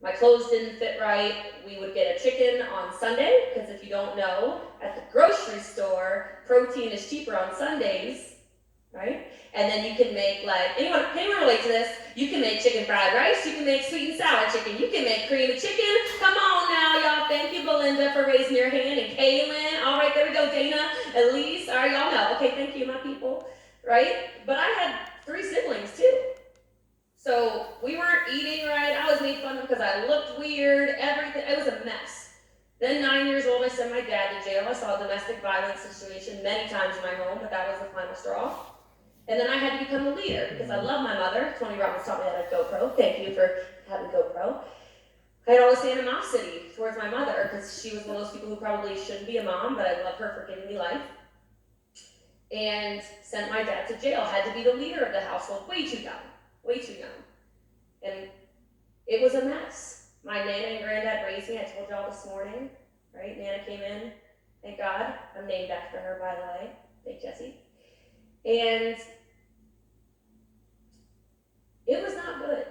My clothes didn't fit right. We would get a chicken on Sunday, because if you don't know, at the grocery store, protein is cheaper on Sundays, right? And then you can make, like, anyone relate to this? You can make chicken fried rice, you can make sweet and sour chicken, you can make cream of chicken. Come on now, y'all. Thank you, Belinda, for raising your hand, and Kaylin. All right, there we go, Dana, Elise. All right, y'all know. Okay, thank you, my people, right? But I had 3 siblings, too. So we weren't eating right. I was made fun of because I looked weird, everything. It was a mess. Then 9 years old, I sent my dad to jail. I saw a domestic violence situation many times in my home, but that was the final straw. And then I had to become the leader because I love my mother. Tony Robbins taught me how to GoPro. Thank you for having GoPro. I had all this animosity towards my mother because she was one of those people who probably shouldn't be a mom, but I love her for giving me life. And sent my dad to jail. Had to be the leader of the household. Way too young. And it was a mess. My Nana and Granddad raised me. I told y'all this morning, right? Nana came in. Thank God. I'm named after her, by the way. Thank Jessie. And it was not good.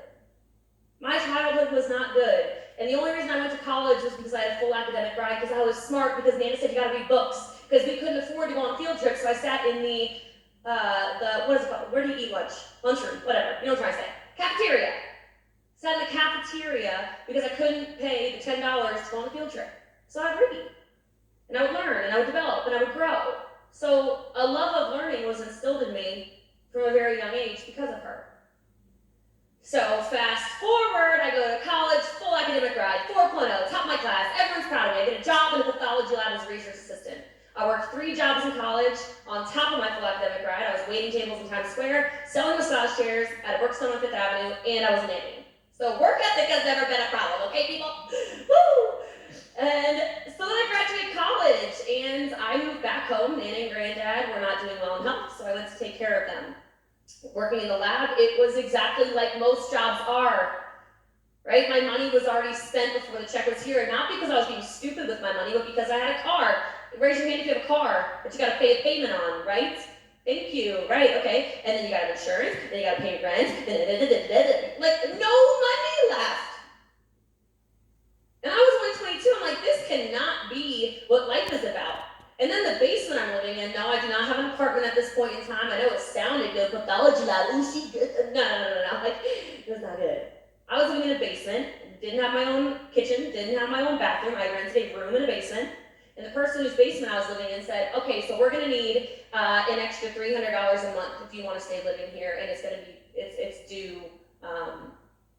My childhood was not good. And the only reason I went to college was because I had a full academic ride, because I was smart, because Nana said you gotta read books, because we couldn't afford to go on field trips, so I sat in the what is it called? Where do you eat lunch? Lunchroom, whatever. You know what I'm trying to say. Cafeteria. Sat in the cafeteria because I couldn't pay the $10 to go on a field trip. So I'd read, and I would learn, and I would develop, and I would grow. So a love of learning was instilled in me from a very young age because of her. So fast forward, I go to college, full academic ride, 4.0, top of my class, everyone's proud of me. I get a job in a pathology lab as a research assistant. I worked 3 jobs in college on top of my full academic ride. I was waiting tables in Times Square, selling massage chairs at a Brookstone on 5th Avenue, and I was a nanny. So work ethic has never been a problem, okay, people? Woo! And so then I graduated college, and I moved back home. Nana and Granddad were not doing well in health, so I went to take care of them. Working in the lab, it was exactly like most jobs are, right? My money was already spent before the check was here, and not because I was being stupid with my money, but because I had a car. Raise your hand if you have a car that you gotta pay a payment on, right? Thank you, right, okay. And then you gotta have insurance, then you gotta pay rent, like no money left. And I was only 22, I'm like, this cannot be what life is about. And then the basement I'm living in, no, I do not have an apartment at this point in time. I know it sounded good, pathology lab, ooh, she good. No, like, it was not good. I was living in a basement, didn't have my own kitchen, didn't have my own bathroom. I rented a room in a basement. And the person whose basement I was living in said, okay, so we're gonna need an extra $300 a month if you wanna stay living here, and it's gonna be, it's due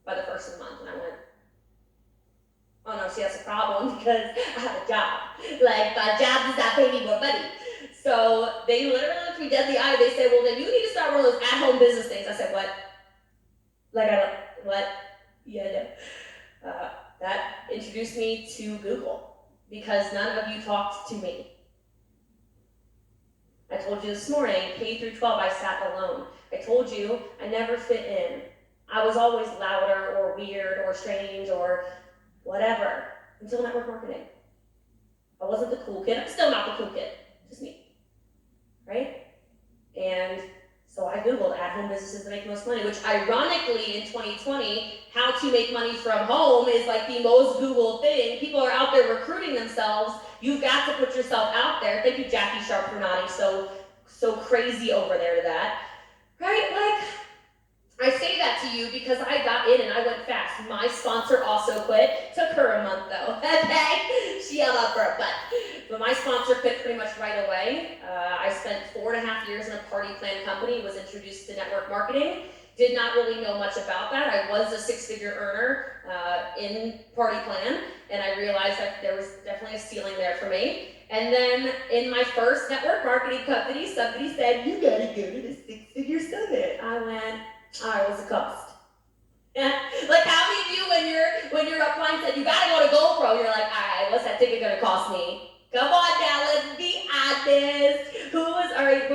by the first of the month. And I went, oh no, see, that's a problem because I have a job. Like, my job does not pay me more money. So they literally looked me dead in the eye. They said, well, then you need to start one of those at-home business things. I said, what? Like, what? Yeah, no. That introduced me to Google because none of you talked to me. I told you this morning, K through 12, I sat alone. I told you I never fit in. I was always louder or weird or strange or whatever, until network marketing. I wasn't the cool kid. I'm still not the cool kid. Just me, right? And so I Googled at-home businesses that make the most money, which ironically in 2020, how to make money from home is like the most Googled thing. People are out there recruiting themselves. You've got to put yourself out there. Thank you, Jackie Sharp, for nodding so crazy over there to that, right? Like, I say that to you because I got in and I went fast. My sponsor also quit. Took her a month though, okay? She held up for a butt. But my sponsor quit pretty much right away. I spent 4.5 years in a party plan company, was introduced to network marketing. Did not really know much about that. I was a 6-figure earner in party plan, and I realized that there was definitely a ceiling there for me. And then in my first network marketing company, somebody said, you gotta go to the 6-figure summit. I went, all right, what's the cost? Yeah. Like how many of you when you're applying said you gotta go to GoPro, you're like, all right, what's that ticket gonna cost me? Come on now, let's be honest. Who was, all right,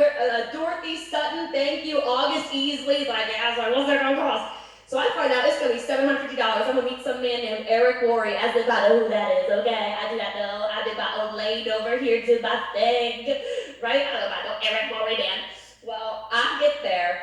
Dorothy Sutton, thank you. August Easley, like, yeah, I was like, what's that gonna cost? So I find out it's gonna be $750. I'm gonna meet some man named Eric Worre. I did not know who that is, okay? I do not know. I did my own lane over here to my thing, right? I don't know if I know Eric Worre, man. Well, I get there,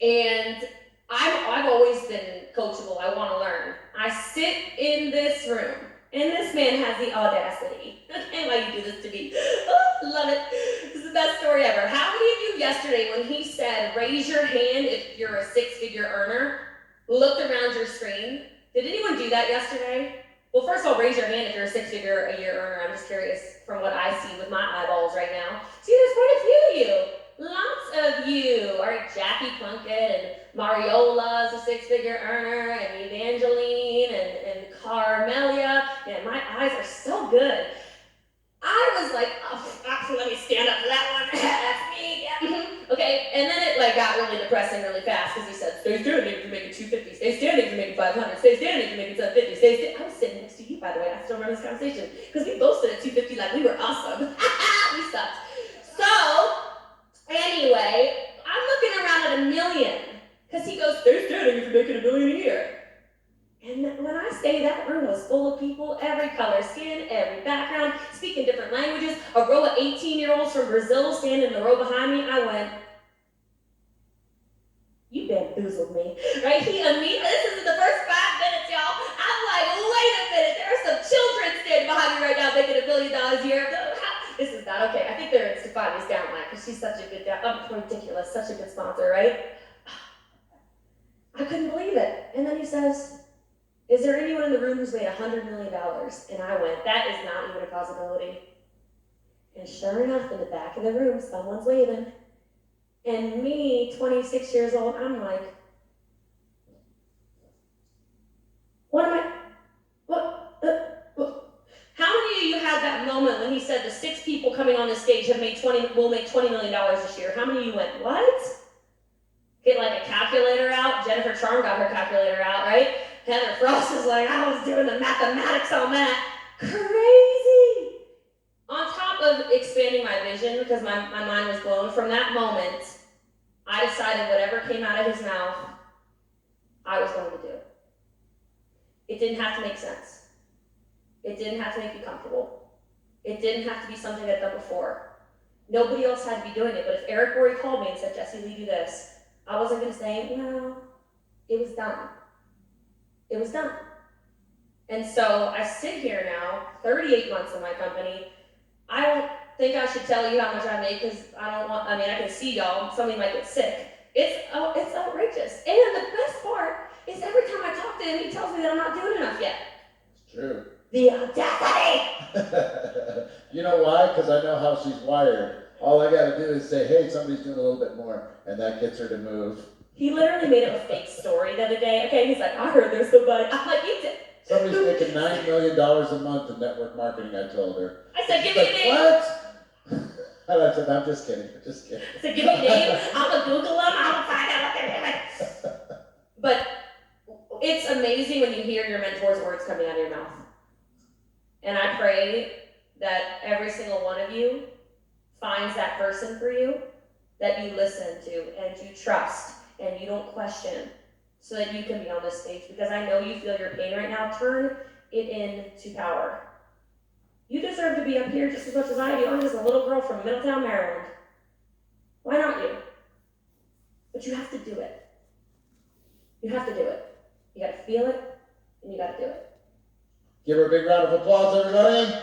and I've always been coachable. I want to learn. I sit in this room, and this man has the audacity. Okay, why you do this to me? Oh, love it. This is the best story ever. How many of you yesterday, when he said, raise your hand if you're a six-figure earner, looked around your screen? Did anyone do that yesterday? Well, first of all, raise your hand if you're a six-figure a year earner. I'm just curious from what I see with my eyeballs right now. See, there's quite a few of you. Lots of you. All right, Jackie Plunkett and Mariola is a six-figure earner, and Evangeline and Carmelia. Yeah, my eyes are so good. I was like, oh, let me stand up for that one. That's me. Yeah. Okay, and then it got really depressing really fast because he said, stay standing if you're making 250, stay standing if you're making 500, stay standing if you're making 750, stay standing. I was sitting next to you, by the way. I still remember this conversation because we both stood at 250 like we were awesome. We sucked. So, anyway, I'm looking around at $1 million because he goes, stay standing if you're making $1 million a year. And when I say that room was full of people, every color skin, every background, speaking different languages, a row of 18-year-olds from Brazil standing in the row behind me, I went, you bamboozled me, right? He immediately, this is the first 5 minutes, y'all. I'm like, wait a minute, there are some children standing behind me right now making $1 million a year. This is not okay. I think they're in Stefani's downline because she's such a good, ridiculous, such a good sponsor, right? I couldn't believe it. And then he says, is there anyone in the room who's made $100 million? And I went, that is not even a possibility. And sure enough, in the back of the room, someone's waving. And me, 26 years old, I'm like, what am I, what? How many of you had that moment when he said the 6 people coming on the stage will make $20 million this year? How many of you went, what? Get like a calculator out. Jennifer Charm got her calculator out, right? Heather Frost was like, I was doing the mathematics on that. Crazy. On top of expanding my vision, because my mind was blown from that moment, I decided whatever came out of his mouth, I was going to do. It didn't have to make sense. It didn't have to make you comfortable. It didn't have to be something I'd done before. Nobody else had to be doing it, but if Eric Worre called me and said, Jessie Lee, do this, I wasn't going to say, no, it was done. It was done. And so I sit here now, 38 months in my company. I don't think I should tell you how much I make because I can see y'all, somebody might get sick. It's outrageous. And the best part is every time I talk to him, he tells me that I'm not doing enough yet. It's true. The audacity! You know why? Because I know how she's wired. All I got to do is say, hey, somebody's doing a little bit more, and that gets her to move. He literally made up a fake story the other day. Okay, he's like, I heard there's somebody. I'm like, you did. Somebody's making $9 million a month in network marketing, I told her. I said, give me a name. What? And I said, I'm just kidding. Just kidding. I said, give me a name. I'm going to Google them. I'm going to find out what they're doing. But it's amazing when you hear your mentor's words coming out of your mouth. And I pray that every single one of you finds that person for you that you listen to and you trust and you don't question so that you can be on this stage, because I know you feel your pain right now. Turn it into power. You deserve to be up here just as much as I do. I'm just a little girl from Middletown, Maryland. Why not you? But you have to do it. You have to do it. You got to feel it, and you got to do it. Give her a big round of applause, everybody.